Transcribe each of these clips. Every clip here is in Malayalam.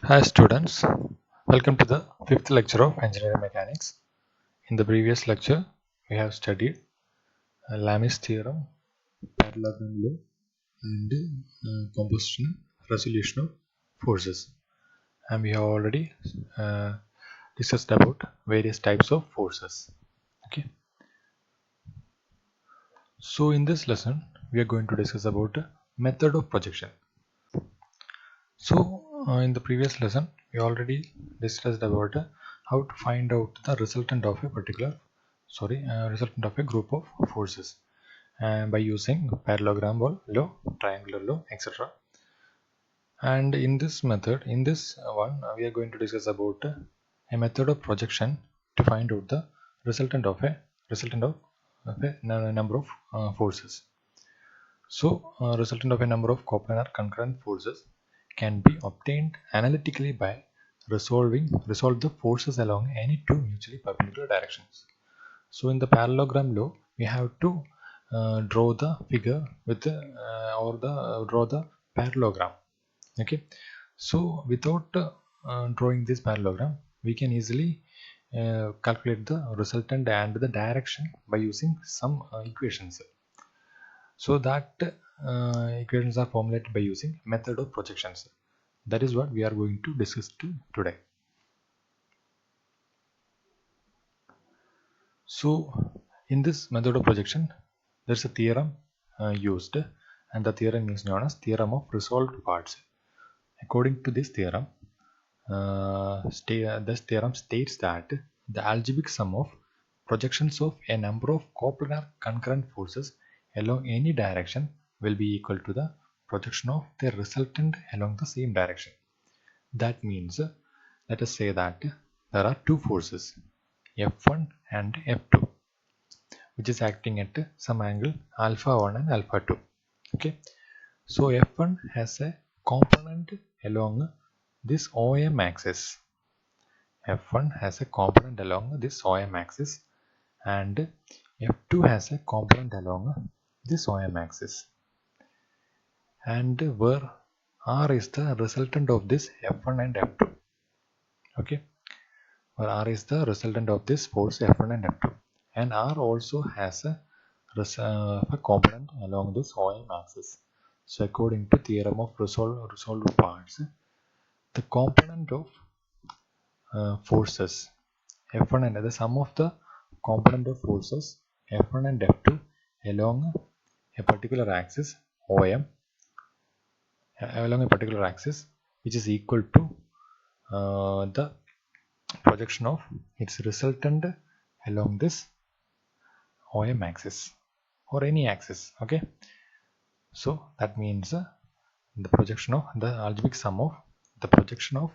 Hi students, welcome to the fifth lecture of engineering mechanics. In the previous lecture, we have studied Lami's theorem, parallelogram law, and composition resolution of forces. And we have already discussed about various types of forces. Okay. So in this lesson, we are going to discuss about method of projection. So in the previous lesson, we already discussed about how to find out the resultant of a resultant of a group of forces by using parallelogram law, triangular law, etc. And in this one, we are going to discuss about a method of projection to find out the resultant of a number of forces. So, resultant of a number of coplanar concurrent forces can be obtained analytically by resolve the forces along any two mutually perpendicular directions. So, in the parallelogram law, we have to draw the figure with draw the parallelogram. Okay. So, without drawing this parallelogram, we can easily calculate the resultant and the direction by using some equations. So that equations are formulated by using method of projections. That is what we are going to discuss today. So in this method of projection, there is a theorem used, and the theorem is known as theorem of resolved parts. According to this theorem, this theorem states that the algebraic sum of projections of a number of coplanar concurrent forces along any direction will be equal to the projection of their resultant along the same direction. That means, let us say that there are two forces, F1 and F2, which is acting at some angle alpha 1 and alpha 2. Okay, so F1 has a component along this OM axis. F1 has a component along this OM axis, and F2 has a component along this OM axis. And where R is the resultant of this F1 and F2. Okay, where R is the resultant of this force F1 and F2, and R also has a component along this OM axis. So according to theorem of resolved parts, the component of forces F1 and the sum of the component of forces F1 and F2 along a particular axis OM which is equal to the projection of its resultant along this OM axis or any axis. Okay, so that means the projection of the algebraic sum of the projection of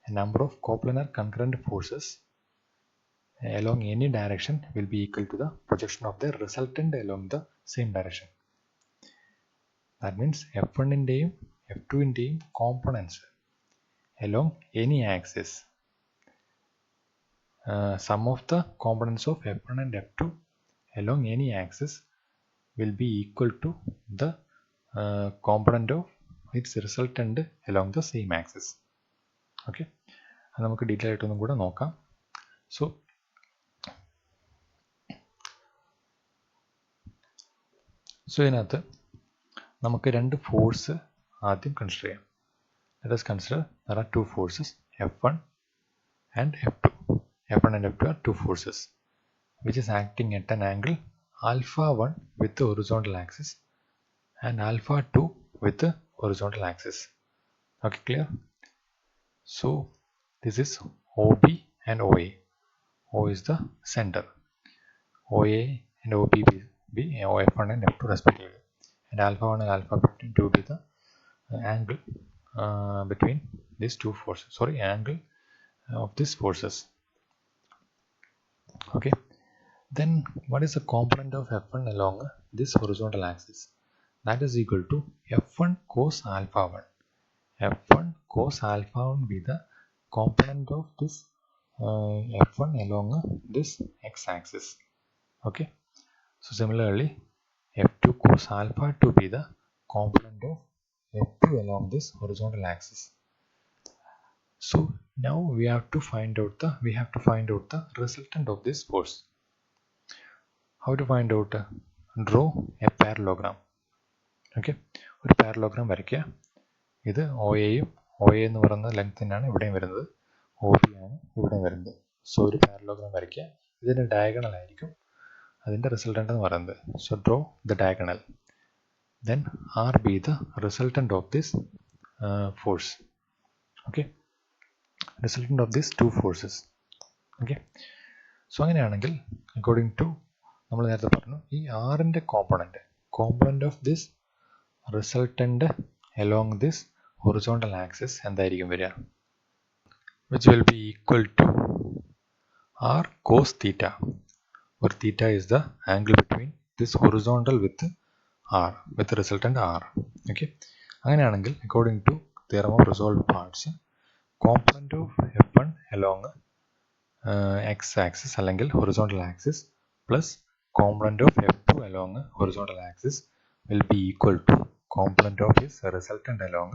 a number of coplanar concurrent forces along any direction will be equal to the projection of the resultant along the same direction. That means F1 ന്റെയും F2 ന്റെയും components along any axis, sum of the components of F1 and F2 along any axis will be equal to the component of its resultant along the same axis. Okay, അത് നമുക്ക് ഡീറ്റെയിൽ ആയിട്ടൊന്നും കൂടെ നോക്കാം. സോ ഇതിനകത്ത് നമുക്ക് രണ്ട് ഫോഴ്സ് ആദ്യം കൺസിഡർ ചെയ്യാം. Let us consider there are two forces F1 and F2. F1 and F2 are two forces which is acting at an angle alpha 1 with the horizontal axis and alpha 2 with the horizontal axis. Okay, clear? So this is OB and OA. O is the center. OA and OB be F1 and F2 respectively, and alpha 1 and alpha 2 be the angle between these two forces, angle of these forces. Okay, then what is the component of F1 along this horizontal axis? That is equal to F1 cos alpha 1. F1 cos alpha 1 be the component of this F1 along this x-axis. Okay, so similarly F2 cos alpha 2 be the component of F2 along this horizontal axis. So now we have to find out the resultant of this force. How to find out? Draw a parallelogram. Okay, ഒരു പാരലോഗ്രാം വരയ്ക്കുക. ഇത് OA എന്ന് പറയുന്ന ലെങ്തിനാണ് ഇവിടെയും വരുന്നത്, OB ആണ് ഇവിടെയും വരുന്നത്. സോ ഒരു പാരലോഗ്രാം വരയ്ക്കുക. ഇതിൻ്റെ ഡയഗണൽ ആയിരിക്കും അതിൻ്റെ റിസൾട്ടൻ്റ് എന്ന് പറയുന്നത്. So draw the diagonal. Then R be the resultant of this force. Okay, resultant of these two forces. Okay, so അങ്ങനെയാണെങ്കിൽ അക്കോർഡിംഗ് ടു നമ്മൾ നേരത്തെ പറഞ്ഞു, ഈ ആറിൻ്റെ component of this resultant along this horizontal axis എന്തായിരിക്കും വരിക? which will be equal to r cos theta, where theta is the angle between this horizontal with r, with resultant r. Okay, അങ്ങനെയാണെങ്കിൽ according to theorem of resolved parts, component of F1 along x axis അല്ലെങ്കിൽ horizontal axis plus component of F2 along horizontal axis will be equal to component of his resultant along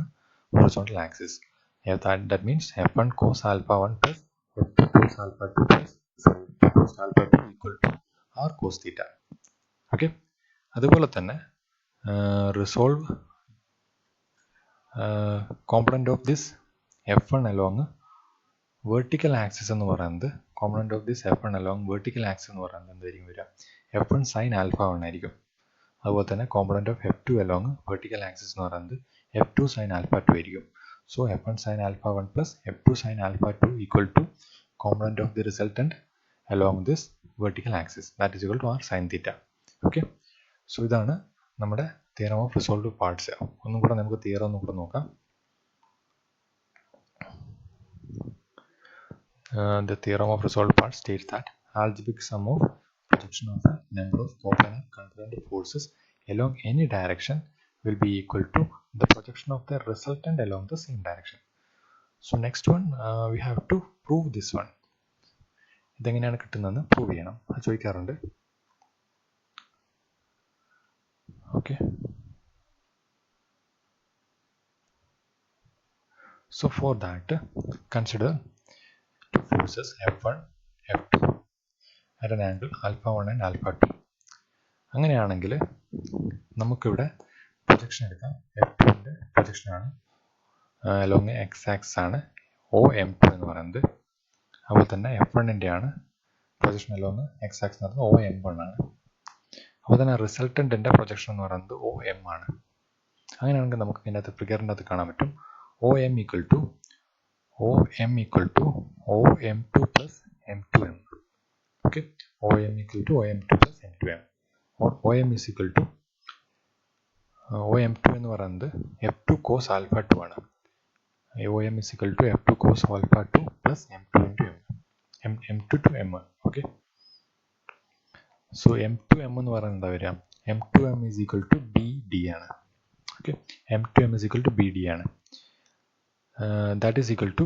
horizontal axis. That means F1 cos alpha 1 plus F2 cos alpha 2 plus F2 cos alpha 2 equal to r cos theta. Okay, അതുപോലെ തന്നെ resolve component of this F1 along vertical axis എന്ന് പറയുന്നത്, component of this F1 along vertical axis എന്ന് പറയുന്നത് എന്തായിരിക്കും വരിക? F1 sin alpha 1 ആയിരിക്കും. അതുപോലെ തന്നെ component of F2 along vertical axis എന്ന് പറയുന്നത് F2 sin alpha 2 ആയിരിക്കും. So F1 sin alpha 1 plus F2 sin alpha 2 equal to component of the resultant along this vertical axis, that is equal to r sin theta. Okay, so ഇതാണ് നമ്മുടെ theorem of resolved parts. ഒന്നും കൂടെ നമുക്ക് theorem ഒന്നും കൂടെ നോക്കാം. The theorem of resolved parts states that algebraic sum of projection of a number of coplanar concurrent forces along any direction will be equal to the projection of the resultant along the same direction. So next one, we have to prove this one. ഇതെങ്ങനെയാണ് കിട്ടുന്നതെന്ന് പ്രൂവ് ചെയ്യണം, അത് ചോദിക്കാറുണ്ട്. Okay, so for that consider two forces F1, F2 at an angle alpha 1 and alpha 2. അങ്ങനെയാണെങ്കിൽ നമുക്കിവിടെ പ്രൊജക്ഷൻ എടുക്കാം. F2ൻ്റെ പ്രൊജക്ഷനാണ് അലോങ് എക്സ് ആക്സിസ് ആണ് OM2 എന്ന് പറയുന്നത്. അതുപോലെ തന്നെ F1ൻ്റെ ആണ് പ്രൊജക്ഷൻ അലോങ് എക്സ് ആക്സിസ് എന്ന് പറയുന്നത് OM1 ആണ്. അതുപോലെ തന്നെ റിസൾട്ടൻറ്റിൻ്റെ പ്രൊജക്ഷൻ എന്ന് പറയുന്നത് OM ആണ്. അങ്ങനെയാണെങ്കിൽ നമുക്ക് ഇതിനകത്ത് ഫിഗറിൻ്റെ അത് കാണാൻ പറ്റും. OM equal to OM2 plus M2M. Okay, OM equal to OM2 plus M2M, or OM is equal to OM2 എന്ന് പറയുന്നത് F2 cos alpha 2 ആണ്. OM is equal to F2 cos alpha 2 plus M2 into M2 to M1. Okay, so M2M എന്ന് പറയുന്നത് എന്താ വരിക? M2M is equal to BD ആണ്. Okay, M2M is equal to BD ആണ്. That is equal to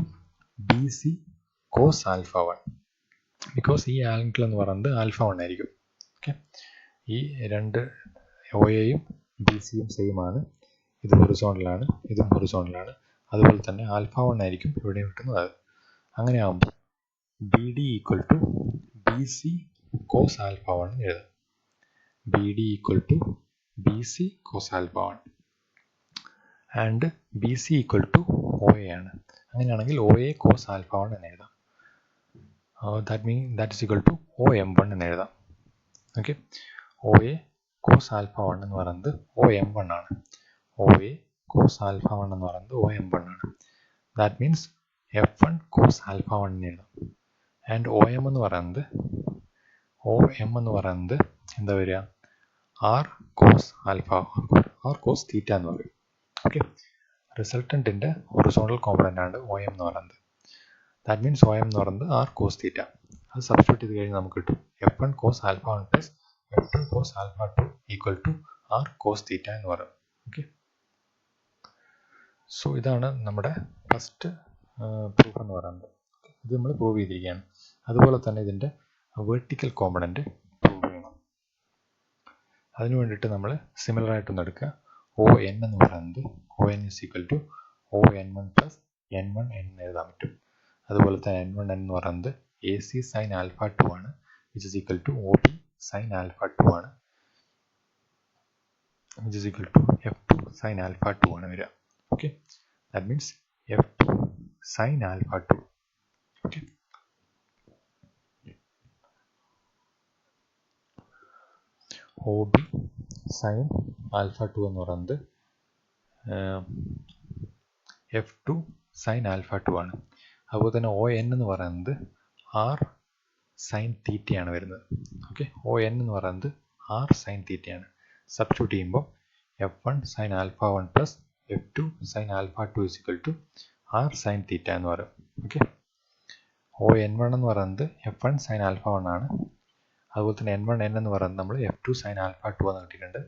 BC cos alpha 1, because ഈ ആംഗിൾ എന്ന് പറയുന്നത് ആൽഫ 1 ആയിരിക്കും. ഓക്കെ, ഈ രണ്ട് OAയും BCയും സെയിം ആണ്. ഇത് ഹൊറിസോണ്ടലാണ്, ഇതും ഹൊറിസോണ്ടലാണ്. അതുപോലെ തന്നെ ആൽഫ 1 ആയിരിക്കും ഇവിടെ കിട്ടുന്നത്. അങ്ങനെയാകുമ്പോൾ BD equal to BC cos alpha 1 എഴുതാം. BD equal to BC cos alpha 1 and BC equal to OA ആണ്. അങ്ങനെയാണെങ്കിൽ OA cos alpha 1 എന്ന് എഴുതാം. that is equal to OM1 എന്ന് എഴുതാം. ഓക്കെ, OA cos alpha 1 എന്ന് പറയുന്നത് OM1 ആണ്. OA cos alpha 1 എന്ന് പറയുന്നത് OM1 ആണ്. that means F1 cos alpha 1 എന്ന് എഴുതാം. ആൻഡ് OM എന്ന് പറയുന്നത് എന്താ വരിക? R cos theta എന്ന് പറയും. ഓക്കെ, റിസൾട്ടൻറ്റിൻ്റെ ഹൊറിസോണ്ടൽ കോമ്പണൻ്റ് ആണ് OM എന്ന് പറയുന്നത്. ദാറ്റ് മീൻസ് OM എന്ന് പറയുന്നത് R cos theta. അത് സബ്സ്റ്റിറ്റ്യൂട്ട് ചെയ്ത് കഴിഞ്ഞാൽ നമുക്ക് കിട്ടും F1 cos alpha 1 plus F2 cos alpha 2 equal to R cos theta എന്ന് പറയും. ഓക്കെ, സോ ഇതാണ് നമ്മുടെ ഫസ്റ്റ് പ്രൂഫ് എന്ന് പറയുന്നത്. ഇത് നമ്മൾ പ്രൂവ് ചെയ്തിരിക്കുകയാണ്. അതുപോലെ തന്നെ ഇതിൻ്റെ വെർട്ടിക്കൽ കോമ്പണൻറ്റ് പ്രൂവ് ചെയ്യണം. അതിനു വേണ്ടിയിട്ട് നമ്മൾ സിമിലർ ആയിട്ടൊന്ന് എടുക്കുക. ON എന്ന് പറയുന്നത് ON is equal to ON1 plus n1 n എന്ന് എഴുതാൻ പറ്റും. അതുപോലെ തന്നെ n1 n എന്ന് പറയുന്നത് AC sin alpha 2 ആണ്, which is equal to OB sin alpha 2 ആണ്, which is equal to F2 sin alpha 2 ആണ് വരിക. Okay, that means F2 sin alpha 2. Okay, OB sin alpha 2 എന്ന് പറയുന്നത് F2 sin alpha 2 ആണ്. അതുപോലെ തന്നെ ON എന്ന് പറയുന്നത് R sin theta ആണ് വരുന്നത്. ഓക്കെ, ON എന്ന് പറയുന്നത് R sin theta ആണ്. സബ്സ്റ്റിറ്റ്യൂട്ട് ചെയ്യുമ്പോൾ F1 sin alpha 1 plus F2 sin alpha 2 is equal to R sin theta എന്ന് പറയും. ഓക്കെ, ON1 എന്ന് പറയുന്നത് F1 sin alpha 1 ആണ്. അതുപോലെ തന്നെ n1 n എന്ന് പറയുന്നത് നമ്മൾ F2 sin alpha 2 എന്ന് കിട്ടിയിട്ടുണ്ട്.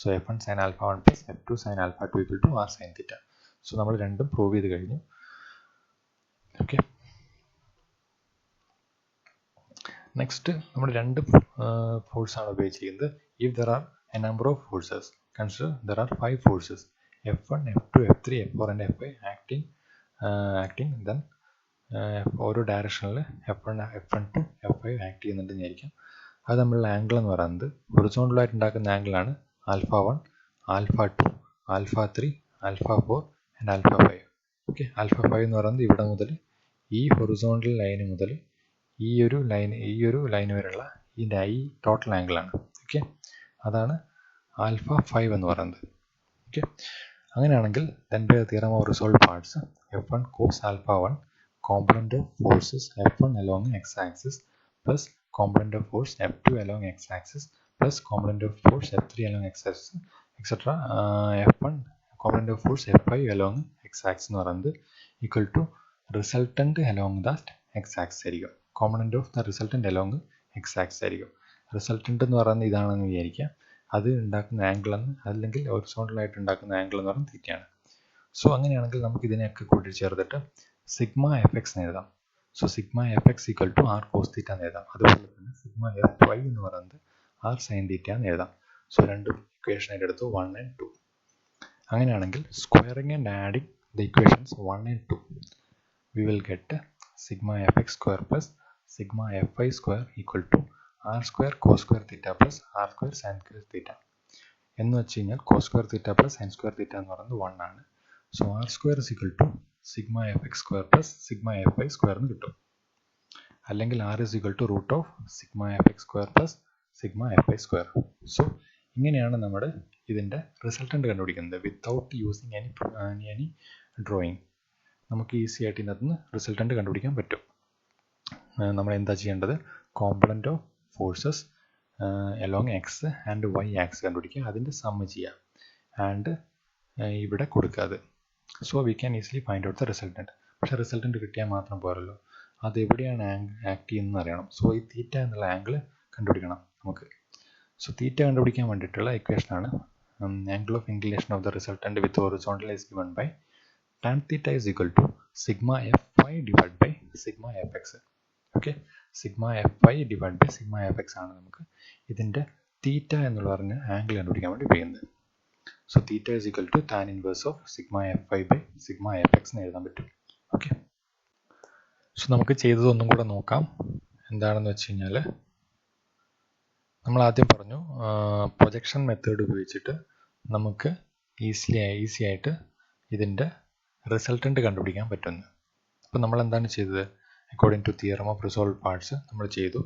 So F1 sin alpha 1 plus F2 sin alpha 2 equal to R sin theta. So നമ്മൾ രണ്ടും പ്രൂവ് ചെയ്ത് കഴിഞ്ഞു. ഓക്കെ, നെക്സ്റ്റ് നമ്മൾ രണ്ട് ഫോഴ്സ് ആണ് ഉപയോഗിച്ചിരിക്കുന്നത്. If there are A number of forces, consider there are 5 forces F1 F2 F3 F4 and F5 acting then ഓരോ ഡയറക്ഷനിൽ F1 F1 to F5 act ചെയ്യുന്നുണ്ടെന്ന് വിചാരിക്കാം. അത് നമ്മളുടെ ആംഗിൾ എന്ന് പറയുന്നത് ഹൊറിസോണ്ടലായിട്ട് ഉണ്ടാക്കുന്ന ആംഗിളാണ് alpha 1, alpha 2, alpha 3, alpha 4 and alpha 5. Okay, alpha 5 എന്ന് പറയുന്നത് ഇവിടെ മുതൽ ഈ ഹൊറിസോണ്ടൽ ലൈന് മുതൽ ഈ ഒരു ലൈൻ വരെയുള്ള ഈ ടോട്ടൽ ആംഗിളാണ്. ഓക്കെ, അതാണ് ആൽഫ 5 എന്ന് പറയുന്നത്. ഓക്കെ, അങ്ങനെയാണെങ്കിൽ then by the theorem of resolved parts, F1 cos alpha 1 component of forces F1 along x-axis plus component of force F2 along x-axis plus component of force F3 along x-axis etc. F1 component of force F5 along x-axis എന്ന് പറയുന്നത് equal to resultant along the x-axis ആയിരിക്കും. component of the resultant along x-axis ആയിരിക്കും. resultant എന്ന് പറയുന്നത് ഇതാണെന്ന് വിചാരിക്കുക. അത് ഉണ്ടാക്കുന്ന ആംഗിൾ എന്ന്, അല്ലെങ്കിൽ ഹൊറിസോണ്ടലായിട്ട് ഉണ്ടാക്കുന്ന ആംഗിൾ എന്ന് പറയുന്നത് തീറ്റയാണ്. സോ അങ്ങനെയാണെങ്കിൽ നമുക്ക് ഇതിനെയൊക്കെ കൂട്ടി ചേർത്തിട്ട് സിഗ്മ എഫ് എക്സ് എന്ന് എഴുതാം. So sigma F x equal to r cos theta എന്ന് എഴുതാം. അതുപോലെ തന്നെ സിഗ്മ എഫ് വൈ എന്ന് പറയുന്നത് ആർ സൈൻ തീറ്റ എന്ന് എഴുതാം. സോ രണ്ടും ഇക്വേഷനായിട്ട് എടുത്തു 1 and 2. അങ്ങനെയാണെങ്കിൽ squaring and adding the equations 1 and 2 we will get sigma fx square plus sigma fy square equal to r square cos square theta plus r square sin square theta. എന്ന് വെച്ച് കഴിഞ്ഞാൽ cos square theta plus sin square theta എന്ന് പറയുന്നത് 1 ആണ്. So r square is equal to sigma fx square plus sigma fy square എന്ന് കിട്ടും. അല്ലെങ്കിൽ r is equal to root of sigma fx square plus sigma fy square. So ഇങ്ങനെയാണ് നമ്മുടെ ഇതിൻ്റെ റിസൾട്ടൻ്റ് കണ്ടുപിടിക്കുന്നത് വിത്തൗട്ട് യൂസിങ് എനി ഡ്രോയിങ്. നമുക്ക് ഈസി ആയിട്ട് ഇതിനകത്ത് നിന്ന് റിസൾട്ടൻ്റ് കണ്ടുപിടിക്കാൻ പറ്റും. നമ്മൾ എന്താ ചെയ്യേണ്ടത്, component of forces along x and y axis കണ്ടുപിടിക്കുക, അതിൻ്റെ സമ്മ് ചെയ്യുക ആൻഡ് ഇവിടെ കൊടുക്കുക അത്. So we can easily find out the resultant. പക്ഷേ റിസൾട്ടൻ്റ് കിട്ടിയാൽ മാത്രം പോരല്ലോ, അത് എവിടെയാണ് ആക്ട് ചെയ്യുന്നതെന്ന് അറിയണം. സോ ഈ തീറ്റ എന്നുള്ള ആംഗിൾ കണ്ടുപിടിക്കണം നമുക്ക്. സോ തീറ്റ കണ്ടുപിടിക്കാൻ വേണ്ടിയിട്ടുള്ള ഇക്വേഷനാണ് angle of inclination of the resultant with horizontal is given by tan theta is equal to sigma fy divided by sigma fx. Okay, sigma fy divided by sigma fx ആണ് നമുക്ക് ഇതിൻ്റെ തീറ്റ എന്നുള്ള പറഞ്ഞ ആംഗിൾ കണ്ടുപിടിക്കാൻ വേണ്ടി ഉപയോഗിക്കുന്നത്. So theta is equal to tan inverse of sigma fy by sigma fx എന്ന് എഴുതാൻ പറ്റും. ഓക്കെ, സോ നമുക്ക് ചെയ്തതൊന്നും കൂടെ നോക്കാം. എന്താണെന്ന് വെച്ച് കഴിഞ്ഞാൽ നമ്മൾ ആദ്യം പറഞ്ഞു പ്രൊജക്ഷൻ മെത്തേഡ് ഉപയോഗിച്ചിട്ട് നമുക്ക് ഈസി ആയിട്ട് ഇതിൻ്റെ റിസൾട്ടൻ്റ് കണ്ടുപിടിക്കാൻ പറ്റുന്നു. അപ്പോൾ നമ്മൾ എന്താണ് ചെയ്തത്, according to theorem of resolved parts നമ്മൾ ചെയ്തു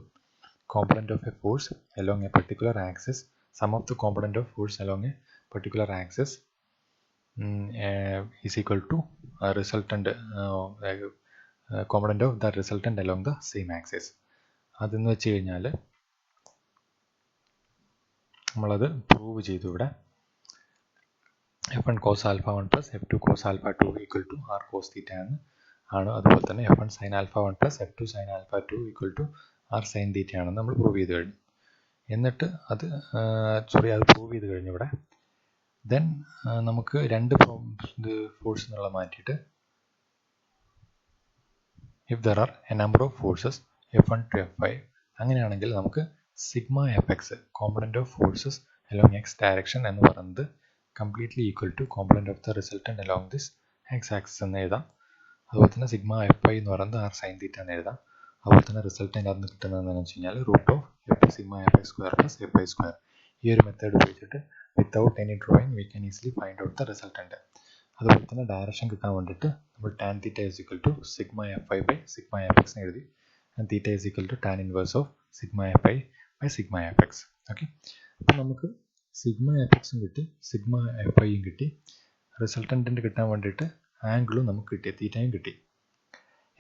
component of a force along a particular axis, sum of the component of force along a particular axis is equal to resultant component of the resultant along the same axis. അതെന്ന് വെച്ച് കഴിഞ്ഞാൽ നമ്മളത് പ്രൂവ് ചെയ്തു ഇവിടെ. F1 cos alpha 1 plus F2 cos alpha 2 equal to r cos theta ആണ്. അതുപോലെ തന്നെ F1 sin alpha 1 plus F2 sin alpha 2 equal to r sin theta ആണെന്ന് നമ്മൾ പ്രൂവ് ചെയ്ത് കഴിഞ്ഞു. എന്നിട്ട് അത് പ്രൂവ് ചെയ്ത് കഴിഞ്ഞു ഇവിടെ. ദെൻ നമുക്ക് രണ്ട് ഫോഴ്സ് എന്നുള്ള മാറ്റിയിട്ട് if there are a number of forces F1 to F5 അങ്ങനെയാണെങ്കിൽ നമുക്ക് sigma F X component of forces along X direction എന്ന് പറയുന്നത് completely equal to component of the resultant along this x-axis എന്ന് എഴുതാം. അതുപോലെ തന്നെ സിഗ്മ എഫ് ഐ എന്ന് പറയുന്നത് ആർ സൈൻ തീറ്റ എന്ന് എഴുതാം. അതുപോലെ തന്നെ റിസൾട്ട് അതിനകത്ത് നിന്ന് കിട്ടുന്നത് എന്താണെന്ന് വെച്ച് കഴിഞ്ഞാൽ root of F sigma F I square plus F I square. ഈ ഒരു മെത്തേഡ് ഉപയോഗിച്ചിട്ട് without any drawing we can easily find out the resultant. അതുപോലെ തന്നെ ഡയറക്ഷൻ കിട്ടാൻ വേണ്ടിയിട്ട് നമ്മൾ tan theta is equal to sigma F I by sigma F X എഴുതി. And theta is equal to tan inverse of sigma F I by sigma F X. Okay, അപ്പോൾ നമുക്ക് സിഗ്മ എഫ് എക്സും കിട്ടി, സിഗ്മ എഫ് ഐയും കിട്ടി. റിസൾട്ടൻറ്റിൻ്റെ കിട്ടാൻ വേണ്ടിയിട്ട് ആംഗിളും നമുക്ക് കിട്ടി, തീറ്റയും കിട്ടി.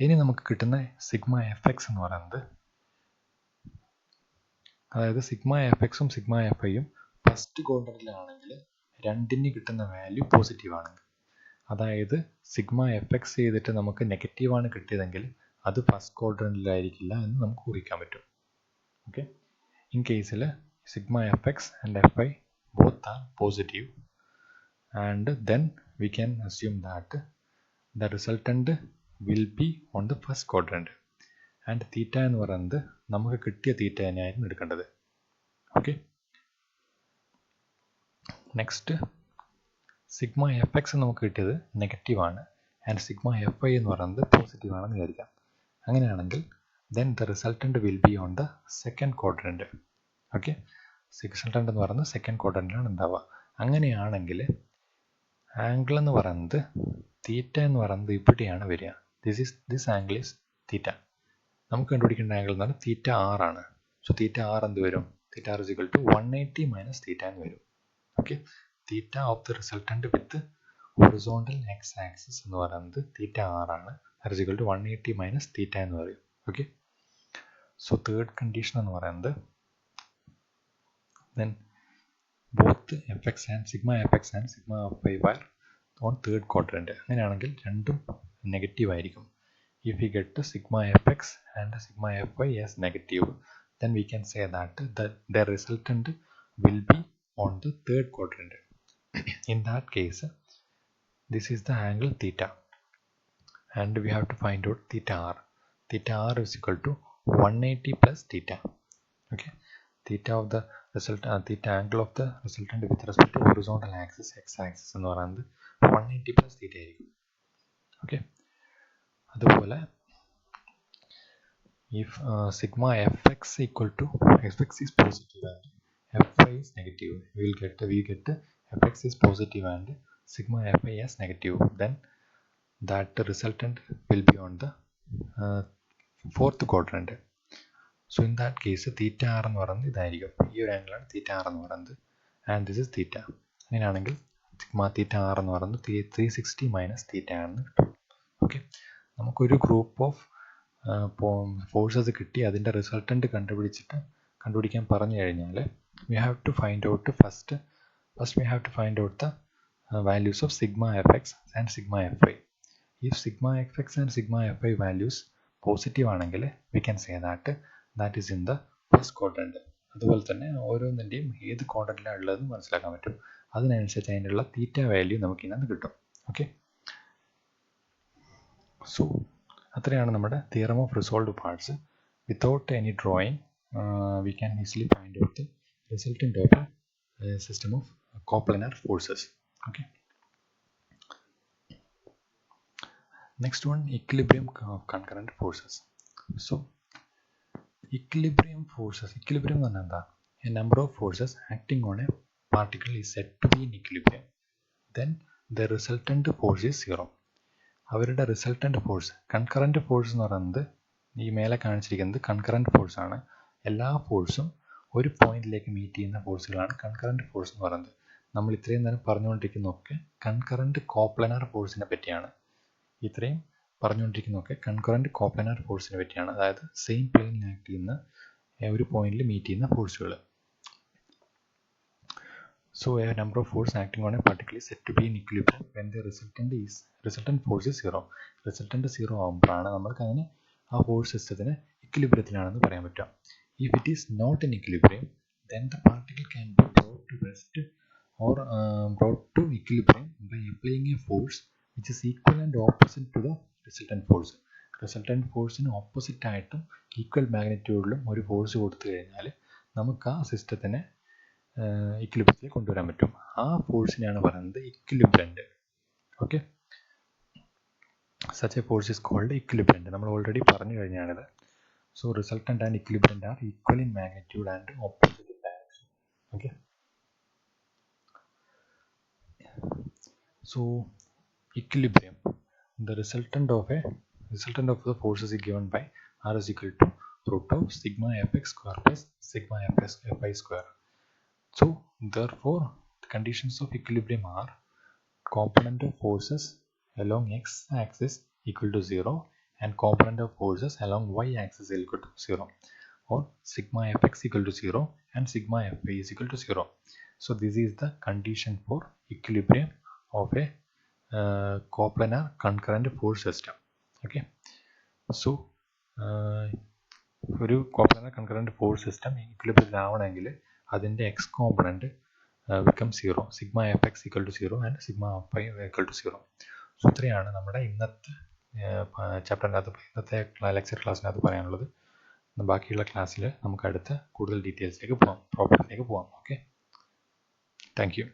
ഇനി നമുക്ക് കിട്ടുന്ന സിഗ്മ എഫ് എക്സ് എന്ന് പറയുന്നത്, അതായത് സിഗ്മ എഫ് എക്സും സിഗ്മ എഫ് ഐയും ഫസ്റ്റ് ക്വാഡ്രന്റിലാണെങ്കിൽ രണ്ടിന് കിട്ടുന്ന വാല്യൂ പോസിറ്റീവ് ആണെങ്കിൽ, അതായത് സിഗ്മ എഫ് എക്സ് ചെയ്തിട്ട് നമുക്ക് നെഗറ്റീവാണ് കിട്ടിയതെങ്കിൽ അത് ഫസ്റ്റ് ക്വാഡ്രന്റിലായിരിക്കില്ല എന്ന് നമുക്ക് ഊഹിക്കാൻ പറ്റും. ഓക്കെ, ഇൻ കേസിൽ sigma F X and F I both are positive and then we can assume that the resultant will be on the first quadrant. And theta എന്ന് പറയുന്നത് നമുക്ക് കിട്ടിയ തീറ്റ തന്നെയായിരുന്നു എടുക്കേണ്ടത്. Okay, next sigma F X നമുക്ക് കിട്ടിയത് നെഗറ്റീവാണ് ആൻഡ് സിഗ്മ എഫ് ഐ എന്ന് പറയുന്നത് പോസിറ്റീവ് ആണെന്ന് വിചാരിക്കാം. അങ്ങനെയാണെങ്കിൽ then the resultant will be on the second quadrant. Okay, resultant എന്ന് പറയുന്നത് സെക്കൻഡ് ക്വാഡ്രന്റിലാണ് ഉണ്ടാവുക. അങ്ങനെയാണെങ്കിൽ ആംഗിൾ എന്ന് പറയുന്നത് തീറ്റ എന്ന് പറയുന്നത് ഇവിടെയാണ് വരിക. This angle is theta. നമുക്ക് കണ്ടുപിടിക്കേണ്ട ആംഗിൾ എന്ന് പറഞ്ഞാൽ തീറ്റ ആർ ആണ്. സോ തീറ്റ ആർ എന്ത് വരും? Theta R is equal to 180 minus theta എന്ന് വരും. Okay, theta of the resultant with horizontal X axis എന്ന് പറയുന്നത് തീറ്റ ആർ ആണ്. That is equal to 180 minus theta എന്ന് പറയും. ഓക്കെ, സോ തേർഡ് കണ്ടീഷൻ എന്ന് പറയുന്നത് then both fx and sigma fx and sigma fy were on third quadrant. അങ്ങനെയാണെങ്കിൽ രണ്ടും നെഗറ്റീവ് ആയിരിക്കും. If we get sigma fx and sigma fy as negative, then we can say that the resultant will be on the third quadrant. In that case, this is the angle theta and we have to find out theta r. Theta r is equal to 180 plus theta. Okay, theta of the theta angle of the resultant with respect to horizontal axis x axis എന്ന് പറയുന്നത് 180 plus theta ആയിരിക്കും. ഓക്കെ, അതുപോലെ if sigma fx equal to fx is positive and fy is negative, we get fx is positive and sigma fy as negative, then that resultant will be on the fourth quadrant. So in that case theta r എന്ന് പറയുന്നത് ഇതായിരിക്കും. ഈ ഒരു ആംഗിളാണ് തീറ്റ ആർ എന്ന് പറയുന്നത് ആൻഡ് ദിസ് ഇസ് തീറ്റ. അങ്ങനെയാണെങ്കിൽ സിഗ്മ തീറ്റ ആർ എന്ന് പറയുന്നത് 360 മൈനസ് തീറ്റ ആണെന്ന് കിട്ടും. ഓക്കെ, നമുക്കൊരു ഗ്രൂപ്പ് ഓഫ് ഫോഴ്സസ് കിട്ടി, അതിൻ്റെ റിസൾട്ടൻറ്റ് കണ്ടുപിടിക്കാൻ പറഞ്ഞു കഴിഞ്ഞാൽ we have to find out first we have to find out the values of sigma F X and sigma F I. If sigma F X and sigma F I values positive ആണെങ്കിൽ we can say that is in the first quadrant. അതുപോലെ തന്നെ ഓരോന്നിൻ്റെയും ഏത് ക്വാഡ്രന്റിലാണ് ഉള്ളതെന്ന് മനസ്സിലാക്കാൻ പറ്റും. അതിനനുസരിച്ച് അതിനുള്ള തീറ്റ വാല്യൂ നമുക്ക് ഇതിനകത്ത് കിട്ടും. ഓക്കെ, സോ അത്രയാണ് നമ്മുടെ theorem of resolved parts. Without any drawing we can easily find out the resultant of A system of coplanar forces. Okay, next one equilibrium of concurrent forces. So equilibrium എന്ന് പറഞ്ഞാൽ എന്താ? A number of forces acting on a particle is said to be in equilibrium. Then the resultant force is zero. അവരുടെ റിസൾട്ടൻറ്റ് ഫോഴ്സ് കൺകറൻറ്റ് ഫോഴ്സ് എന്ന് പറയുന്നത് ഈ മേലെ കാണിച്ചിരിക്കുന്നത് കൺകറൻറ്റ് ഫോഴ്സ് ആണ്. എല്ലാ ഫോഴ്സും ഒരു പോയിന്റിലേക്ക് മീറ്റ് ചെയ്യുന്ന ഫോഴ്സുകളാണ് കൺകറൻറ്റ് ഫോഴ്സ് എന്ന് പറയുന്നത്. നമ്മൾ ഇത്രയും നേരം പറഞ്ഞുകൊണ്ടിരിക്കുന്നതൊക്കെ കൺകറൻറ്റ് കോപ്ലാനർ ഫോഴ്സിനെ പറ്റിയാണ്. ഇത്രയും പറഞ്ഞുകൊണ്ടിരിക്കുന്നതൊക്കെ കൺകറൻറ്റ് കോപ്ലാനർ ഫോഴ്സിനെ പറ്റിയാണ്, അതായത് സെയിം പ്ലെയിനിൽ ആക്ട് ചെയ്യുന്ന ഒരു പോയിന്റിൽ മീറ്റ് ചെയ്യുന്ന ഫോഴ്സുകൾ. So a number of force acting on a particle is said to be in equilibrium when the resultant force is zero. Resultant zero ആകുമ്പോഴാണ് നമ്മൾക്ക് അങ്ങനെ ആ ഫോഴ്സ് സിസ്റ്റത്തിന് ഇക്വിലിബ്രിയത്തിലാണെന്ന് പറയാൻ പറ്റുക. If it is not in equilibrium then the particle can be brought to rest or brought to equilibrium by applying a force which is equal and opposite to the resultant force. Resultant ഫോഴ്സിന് ഓപ്പോസിറ്റ് ആയിട്ടും ഈക്വൽ മാഗ്നിറ്റ്യൂഡിലും ഒരു ഫോഴ്സ് കൊടുത്തു കഴിഞ്ഞാൽ നമുക്ക് ആ സിസ്റ്റത്തിനെ ഇക്വിലിബ്രിയത്തിൽ കൊണ്ടുവരാൻ പറ്റും. ആ ഫോഴ്സിനെയാണ് പറയുന്നത് equilibrant. Okay, Such a force is called equilibrium. നമ്മൾ already പറഞ്ഞു കഴിഞ്ഞാണിത്. So resultant and equilibrium are equal in magnitude and opposite in direction. Okay. So equilibrium, the resultant of the forces is given by R is equal to root of sigma fx square plus sigma fy square. So therefore the conditions of equilibrium are component of forces along x-axis equal to 0 and component of forces along y-axis equal to 0, or sigma fx equal to 0 and sigma fy is equal to 0. So this is the condition for equilibrium of a coplanar concurrent force system. Okay. So ഒരു coplanar concurrent force system equilibrium ആവണമെങ്കിൽ അതിൻ്റെ x component become 0, sigma fx equal to 0 and sigma fy equal to 0. So ഇത്രയാണ് നമ്മുടെ ഇന്നത്തെ ചാപ്റ്ററിനകത്ത്, ഇന്നത്തെ ലെക്ചർ ക്ലാസ്സിനകത്ത് പറയാനുള്ളത്. ബാക്കിയുള്ള ക്ലാസ്സിൽ നമുക്ക് അടുത്ത കൂടുതൽ ഡീറ്റെയിൽസിലേക്ക് പോകാം, പ്രോബ്ലത്തിലേക്ക് പോകാം. Okay, thank you.